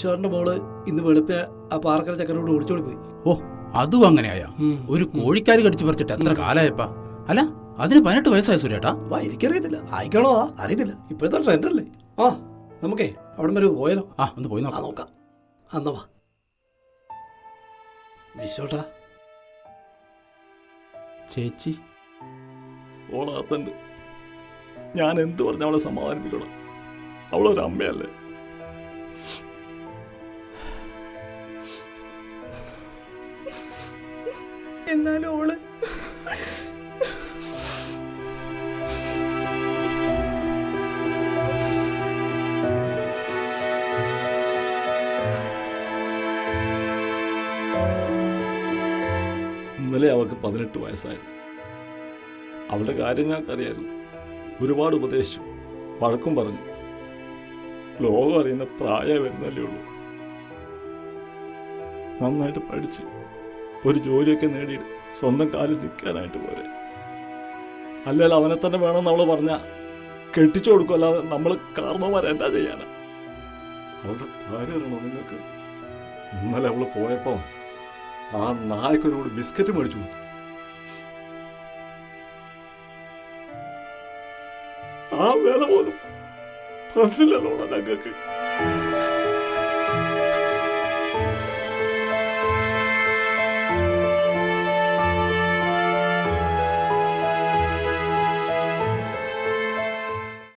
വിശ്വാറിന്റെ മോള് ഇന്ന് വെളുപ്പിന് ആ പാറക്കര ചക്കനോട് ഓടിച്ചോടി പോയി. ഓ, അതും അങ്ങനെയായ? ഒരു കോഴിക്കാര് കടിച്ചു പറിച്ചിട്ട് എത്ര കാലായപ്പാ? അല്ല, അതിന് 18 വയസ്സായ സുരേട്ടാ? എനിക്കറിയത്തില്ല, ആയിക്കോണോ അറിയത്തില്ല, ഇപ്പോഴത്തെ ട്രെൻഡ് അല്ലേ. ആ നമുക്കേ അവിടെ വരെ പോയാലോ? ആ, ഒന്ന് പോയി നോക്കാം. അന്നാ വാ വിശ്വട്ടാ. ചേച്ചി ഓളാത്തണ്ട്. ഞാൻ എന്ത് പറഞ്ഞ അവളെ സമാധാനിപ്പിക്കണം? അവളൊരു അമ്മയല്ലേ. എന്നാലും ഓള് ഇന്നലെ അവൾക്ക് 18 വയസ്സായിരുന്നു. അവളുടെ കാര്യം ഞങ്ങൾക്കറിയായിരുന്നു. ഒരുപാട് ഉപദേശിച്ചു, വഴക്കും പറഞ്ഞു. ലോകം അറിയുന്ന പ്രായം വരുന്നല്ലേ ഉള്ളൂ. നന്നായിട്ട് പഠിച്ച് ഒരു ജോലിയൊക്കെ നേടിയിട്ട് സ്വന്തം കാലിൽ നിൽക്കാനായിട്ട് പോരെ. അല്ലെങ്കിൽ അവനെ തന്നെ വേണമെന്ന് അവൾ പറഞ്ഞാൽ കെട്ടിച്ചു കൊടുക്കും. അല്ലാതെ നമ്മൾ കാരണവന്മാർ എന്താ ചെയ്യാനാ? അവളുടെ കാര്യം അറിയണോ നിങ്ങൾക്ക്? ഇന്നലെ അവൾ പോയപ്പോൾ ആ നായ്ക്കൊരു ബിസ്ക്കറ്റ് മേടിച്ചു കൊടുത്തു. ആ വേല പോലും തന്നില്ലല്ലോ ഞങ്ങൾക്ക്.